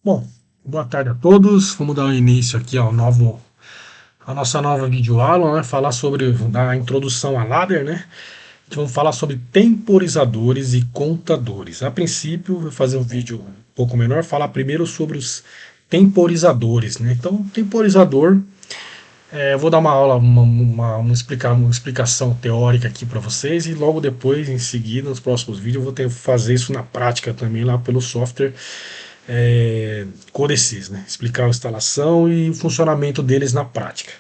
Bom, boa tarde a todos. Vamos dar início aqui à nossa nova videoaula, né? Falar sobre a introdução a ladder, né? Vamos falar sobre temporizadores e contadores. A princípio, vou fazer um vídeo um pouco menor, falar primeiro sobre os temporizadores, né? Então, temporizador, eu vou dar uma aula, uma explicação teórica aqui para vocês e logo depois, em seguida, nos próximos vídeos, eu vou fazer isso na prática também lá pelo software Codesys, né? Explicar a instalação e o funcionamento deles na prática.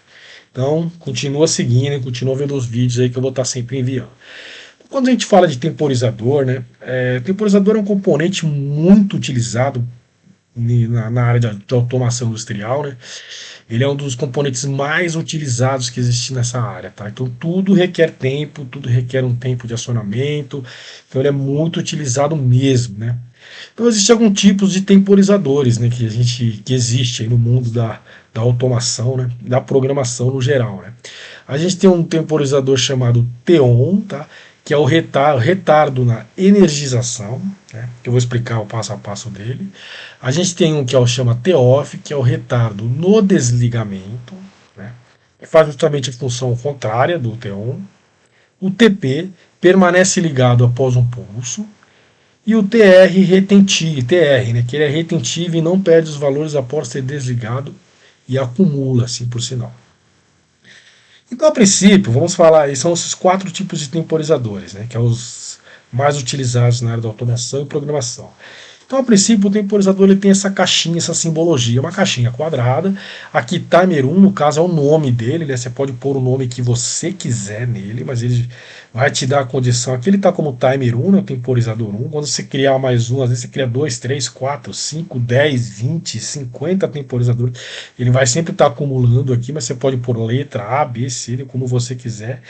Então, continua seguindo, continua vendo os vídeos aí que eu vou estar sempre enviando. Quando a gente fala de temporizador, né? Temporizador é um componente muito utilizado na área de automação industrial, né? Ele é um dos componentes mais utilizados que existe nessa área, tá? Então tudo requer tempo, tudo requer um tempo de acionamento, então ele é muito utilizado mesmo, né? Então existem alguns tipos de temporizadores, né, que existe aí no mundo da automação, né, da programação no geral, né? A gente tem um temporizador chamado TEON, tá? Que é o retardo na energização, né, que eu vou explicar o passo a passo dele. A gente tem um que chama TOFF, que é o retardo no desligamento, né, que faz justamente a função contrária do TEON. O TP permanece ligado após um pulso. E o TR retentivo, TR, né, que ele é retentivo e não perde os valores após ser desligado e acumula, assim por sinal. Então, a princípio, vamos falar, são esses 4 tipos de temporizadores, né, que são os mais utilizados na área da automação e programação. Então, a princípio, o temporizador ele tem essa caixinha, essa simbologia, uma caixinha quadrada. Aqui, timer 1, no caso, é o nome dele, né? Você pode pôr o nome que você quiser nele, mas ele vai te dar a condição. Aqui ele está como timer 1, né? O temporizador 1. Quando você criar mais um, às vezes você cria 2, 3, 4, 5, 10, 20, 50 temporizadores. Ele vai sempre estar acumulando aqui, mas você pode pôr letra A, B, C, como você quiser.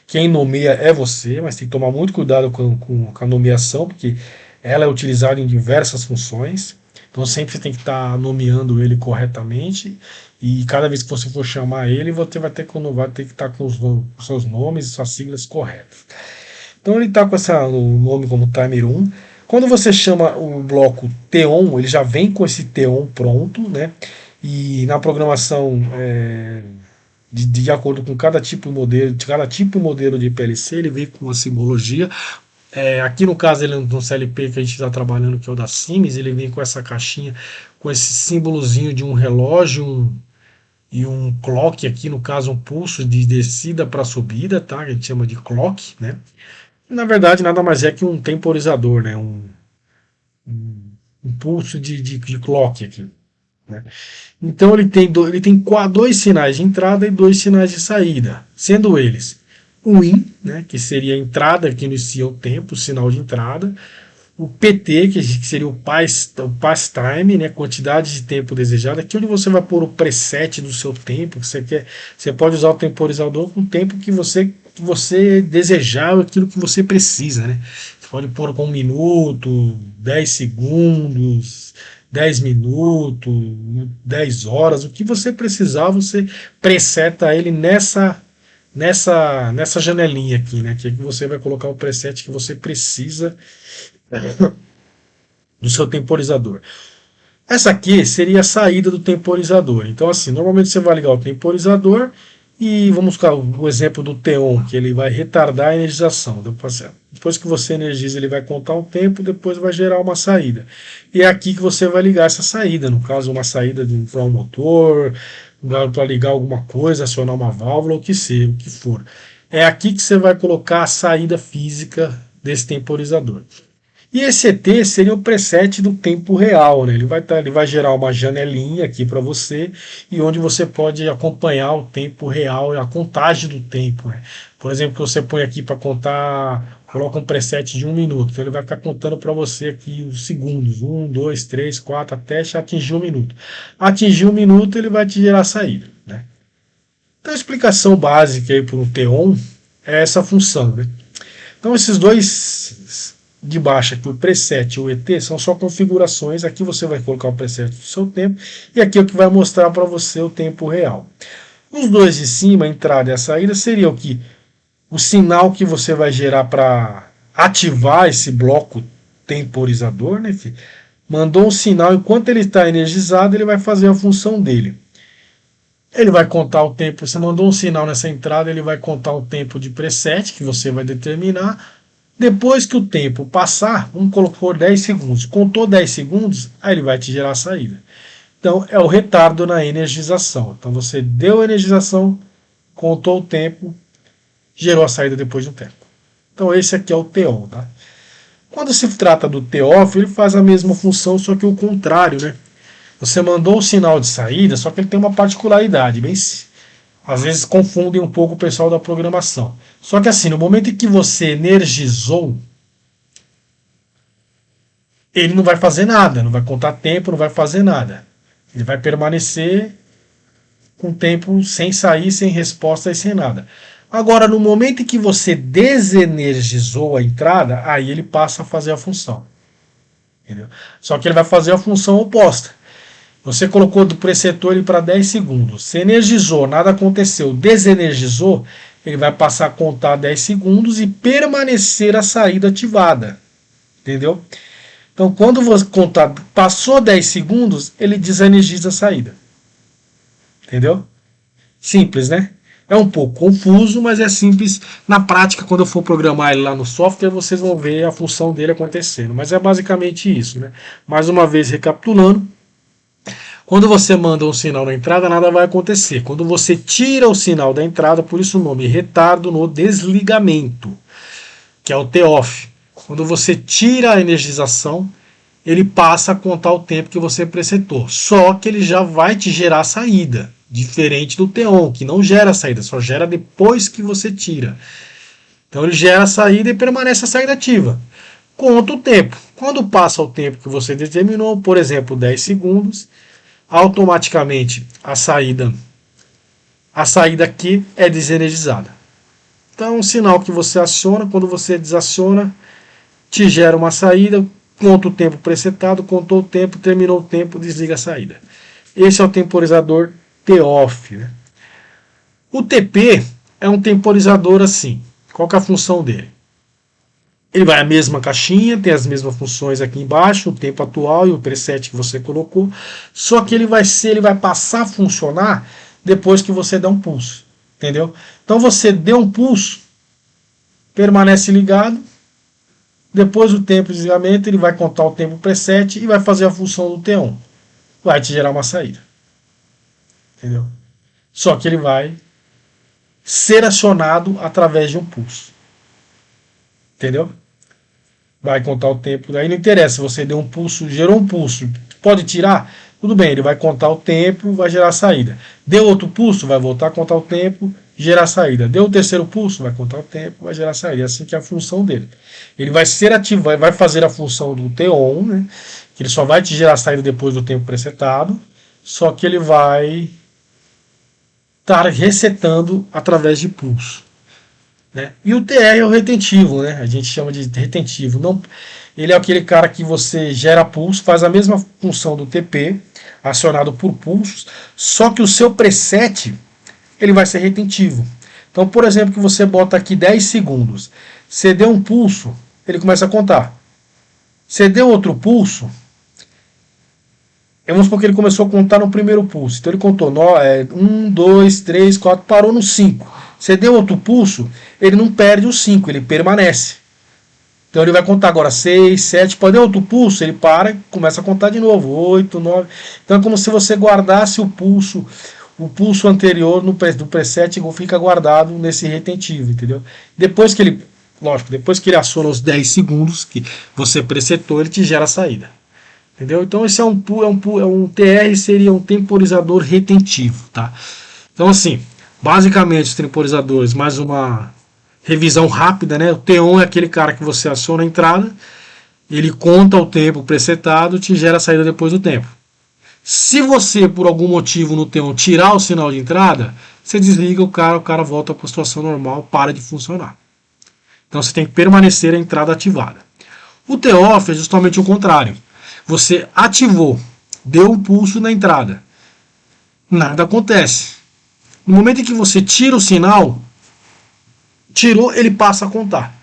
Quem nomeia é você, mas tem que tomar muito cuidado com a nomeação, porque ela é utilizada em diversas funções, então sempre você tem que estar nomeando ele corretamente e cada vez que você for chamar ele, você vai ter que estar com os seus nomes e suas siglas corretas. Então ele está com o nome como timer 1. Quando você chama o bloco TON, ele já vem com esse TON pronto, né? E na programação de acordo com cada tipo e modelo de PLC, ele vem com uma simbologia. Aqui no caso ele no CLP que a gente está trabalhando, que é o da Siemens, ele vem com essa caixinha, com esse símbolozinho de um relógio e um clock, aqui no caso um pulso de descida para subida, tá? Que a gente chama de clock, né? Na verdade nada mais é que um temporizador, né? Um pulso de clock aqui, né? Então ele tem 2 sinais de entrada e 2 sinais de saída, sendo eles o IN, né, que seria a entrada que inicia o tempo, o sinal de entrada, o PT, que seria o pass time, né, quantidade de tempo desejada, aqui onde você vai pôr o preset do seu tempo, que você quer, você pode usar o temporizador com o tempo que você desejar, aquilo que você precisa, né? Você pode pôr com 1 minuto, 10 segundos, 10 minutos, 10 horas, o que você precisar, você preseta ele nessa janelinha aqui, né? Que você vai colocar o preset que você precisa do seu temporizador. Essa aqui seria a saída do temporizador. Então, assim, normalmente você vai ligar o temporizador e vamos buscar o exemplo do TEON, que ele vai retardar a energização. Depois que você energiza, ele vai contar um tempo, depois vai gerar uma saída. E é aqui que você vai ligar essa saída, no caso, uma saída para um motor, para ligar alguma coisa, acionar uma válvula, o que for. É aqui que você vai colocar a saída física desse temporizador. E esse ET seria o preset do tempo real, né? Ele vai gerar uma janelinha aqui para você e onde você pode acompanhar o tempo real e a contagem do tempo, né? Por exemplo, que você põe aqui para contar, coloca um preset de 1 minuto, então ele vai ficar contando para você aqui os segundos, 1, 2, 3, 4, até atingir 1 minuto. Atingir 1 minuto, ele vai te gerar a saída, né? Então a explicação básica aí para o TEON é essa função, né? Então esses dois de baixo aqui, o preset e o ET, são só configurações. Aqui você vai colocar o preset do seu tempo e aqui é o que vai mostrar para você o tempo real. Os dois de cima, a entrada e a saída, seria o sinal que você vai gerar para ativar esse bloco temporizador, né? mandou um sinal, enquanto ele está energizado, ele vai fazer a função dele. Ele vai contar o tempo, você mandou um sinal nessa entrada, ele vai contar o tempo de preset que você vai determinar. Depois que o tempo passar, vamos colocar 10 segundos. Contou 10 segundos, aí ele vai te gerar a saída. Então é o retardo na energização. Então você deu a energização, contou o tempo, gerou a saída depois de um tempo. Então esse aqui é o TON, tá? Quando se trata do TOFF, ele faz a mesma função, só que o contrário, né? Você mandou o sinal de saída, só que ele tem uma particularidade, bem, às vezes confundem um pouco o pessoal da programação. Só que assim, no momento em que você energizou, ele não vai fazer nada, não vai contar tempo, não vai fazer nada. Ele vai permanecer com tempo sem sair, sem resposta e sem nada. Agora, no momento em que você desenergizou a entrada, aí ele passa a fazer a função. Entendeu? Só que ele vai fazer a função oposta. Você colocou do presetor ele para 10 segundos. Você energizou, nada aconteceu. Desenergizou, ele vai passar a contar 10 segundos e permanecer a saída ativada. Entendeu? Então, quando você contar, passou 10 segundos, ele desenergiza a saída. Entendeu? Simples, né? É um pouco confuso, mas é simples. Na prática, quando eu for programar ele lá no software, vocês vão ver a função dele acontecendo. Mas é basicamente isso, né? Mais uma vez, recapitulando. Quando você manda um sinal na entrada, nada vai acontecer. Quando você tira o sinal da entrada, por isso o nome, retardo no desligamento, que é o TOFF. Quando você tira a energização, ele passa a contar o tempo que você presetou. Só que ele já vai te gerar saída, diferente do TON, que não gera saída, só gera depois que você tira. Então ele gera a saída e permanece a saída ativa. Conta o tempo. Quando passa o tempo que você determinou, por exemplo, 10 segundos, automaticamente a saída aqui é desenergizada. Então é um sinal que você aciona, quando você desaciona, te gera uma saída, conta o tempo presetado, contou o tempo, terminou o tempo, desliga a saída. Esse é o temporizador TOFF. Né? O TP é um temporizador assim. Qual que é a função dele? Ele vai à mesma caixinha, tem as mesmas funções aqui embaixo, o tempo atual e o preset que você colocou, só que ele vai passar a funcionar depois que você dá um pulso, entendeu? Então você deu um pulso, permanece ligado, depois do tempo de desligamento ele vai contar o tempo preset e vai fazer a função do T1, vai te gerar uma saída, entendeu? Só que ele vai ser acionado através de um pulso. Entendeu? Vai contar o tempo. Aí não interessa se você deu um pulso, gerou um pulso. Pode tirar? Tudo bem, ele vai contar o tempo, vai gerar a saída. Deu outro pulso, vai voltar a contar o tempo, gerar a saída. Deu o terceiro pulso, vai contar o tempo, vai gerar a saída. É assim que é a função dele. Ele vai ser ativo, vai fazer a função do TON, né? Que ele só vai te gerar a saída depois do tempo presetado, só que ele vai estar resetando através de pulso. Né? E o TR é o retentivo, né? A gente chama de retentivo. Não, ele é aquele cara que você gera pulso, faz a mesma função do TP, acionado por pulsos, só que o seu preset ele vai ser retentivo. Então, por exemplo, que você bota aqui 10 segundos, você deu um pulso, ele começa a contar. Você deu outro pulso, vamos supor que ele começou a contar no primeiro pulso. Então ele contou 1, 2, 3, 4, parou no 5. Você deu outro pulso, ele não perde o 5, ele permanece. Então ele vai contar agora 6, 7, pode dar outro pulso, ele para e começa a contar de novo, 8, 9. Então é como se você guardasse o pulso anterior do preset fica guardado nesse retentivo, entendeu? Depois que ele, lógico, depois que ele aciona os 10 segundos que você presetou, ele te gera a saída. Entendeu? Então esse é um TR, seria um temporizador retentivo, tá? Então assim, basicamente os temporizadores, mais uma revisão rápida, né? O T1 é aquele cara que você aciona a entrada, ele conta o tempo presetado, te gera a saída depois do tempo. Se você, por algum motivo no T1, tirar o sinal de entrada, você desliga o cara volta para a situação normal, para de funcionar. Então você tem que permanecer a entrada ativada. O TOFF é justamente o contrário. Você ativou, deu um pulso na entrada, nada acontece. No momento em que você tira o sinal, tirou, ele passa a contar.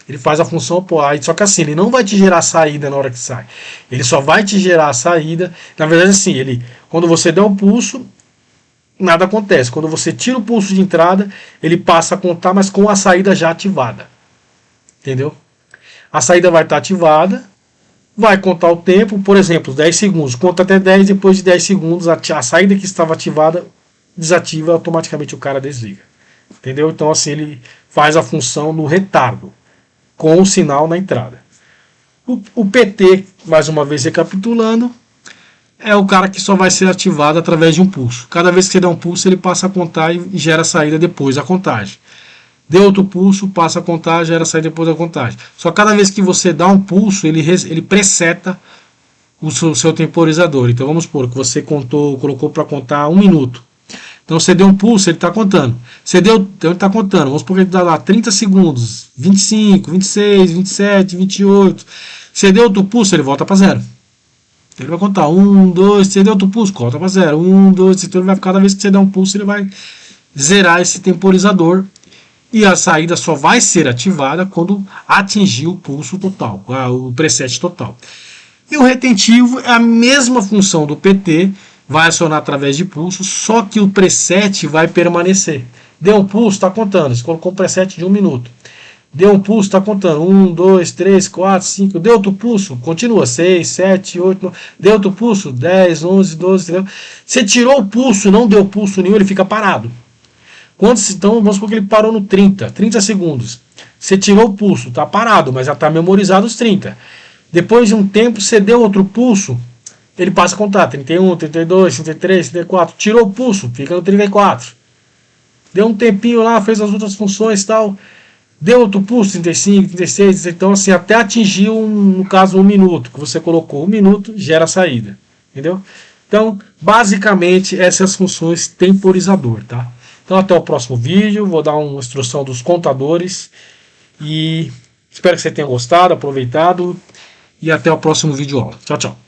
Ele faz a função oposta. Só que assim, ele não vai te gerar saída na hora que sai. Ele só vai te gerar a saída. Na verdade, assim, quando você der o pulso, nada acontece. Quando você tira o pulso de entrada, ele passa a contar, mas com a saída já ativada. Entendeu? A saída vai estar ativada, vai contar o tempo, por exemplo, 10 segundos. Conta até 10, depois de 10 segundos, a saída que estava ativada desativa, automaticamente o cara desliga. Entendeu? Então, assim, ele faz a função no retardo, com o sinal na entrada. O PT, mais uma vez recapitulando, é o cara que só vai ser ativado através de um pulso. Cada vez que você dá um pulso, ele passa a contar e gera a saída depois da contagem. Deu outro pulso, passa a contar, gera a saída depois da contagem. Só cada vez que você dá um pulso, ele preseta o seu temporizador. Então vamos supor que você colocou para contar 1 minuto. Então você deu um pulso, ele está contando. Então ele está contando. Vamos supor que ele dá lá 30 segundos, 25, 26, 27, 28. Você deu outro pulso, ele volta para zero. Ele vai contar 1, 2, você deu outro pulso, volta para zero. 1, 2, então ele vai, cada vez que você der um pulso, ele vai zerar esse temporizador. E a saída só vai ser ativada quando atingir o pulso total, o preset total. E o retentivo é a mesma função do PT, vai acionar através de pulso, só que o preset vai permanecer. Deu um pulso, está contando. Você colocou um preset de 1 minuto. Deu um pulso, está contando. 1, 2, 3, 4, 5. Deu outro pulso, continua. 6, 7, 8, 9. Deu outro pulso, 10, 11, 12. Entendeu? Você tirou o pulso, não deu pulso nenhum, ele fica parado. Então, vamos supor que ele parou no 30 segundos. Você tirou o pulso, está parado, mas já está memorizado os 30. Depois de um tempo, você deu outro pulso, ele passa a contar. 31, 32, 33, 34. Tirou o pulso, fica no 34. Deu um tempinho lá, fez as outras funções e tal. Deu outro pulso, 35, 36. Então, assim, até atingir, no caso, 1 minuto, que você colocou 1 minuto, gera a saída. Entendeu? Então, basicamente, essas funções temporizador, tá? Então até o próximo vídeo, vou dar uma instrução dos contadores e espero que você tenha gostado, aproveitado e até o próximo vídeo aula. Tchau, tchau.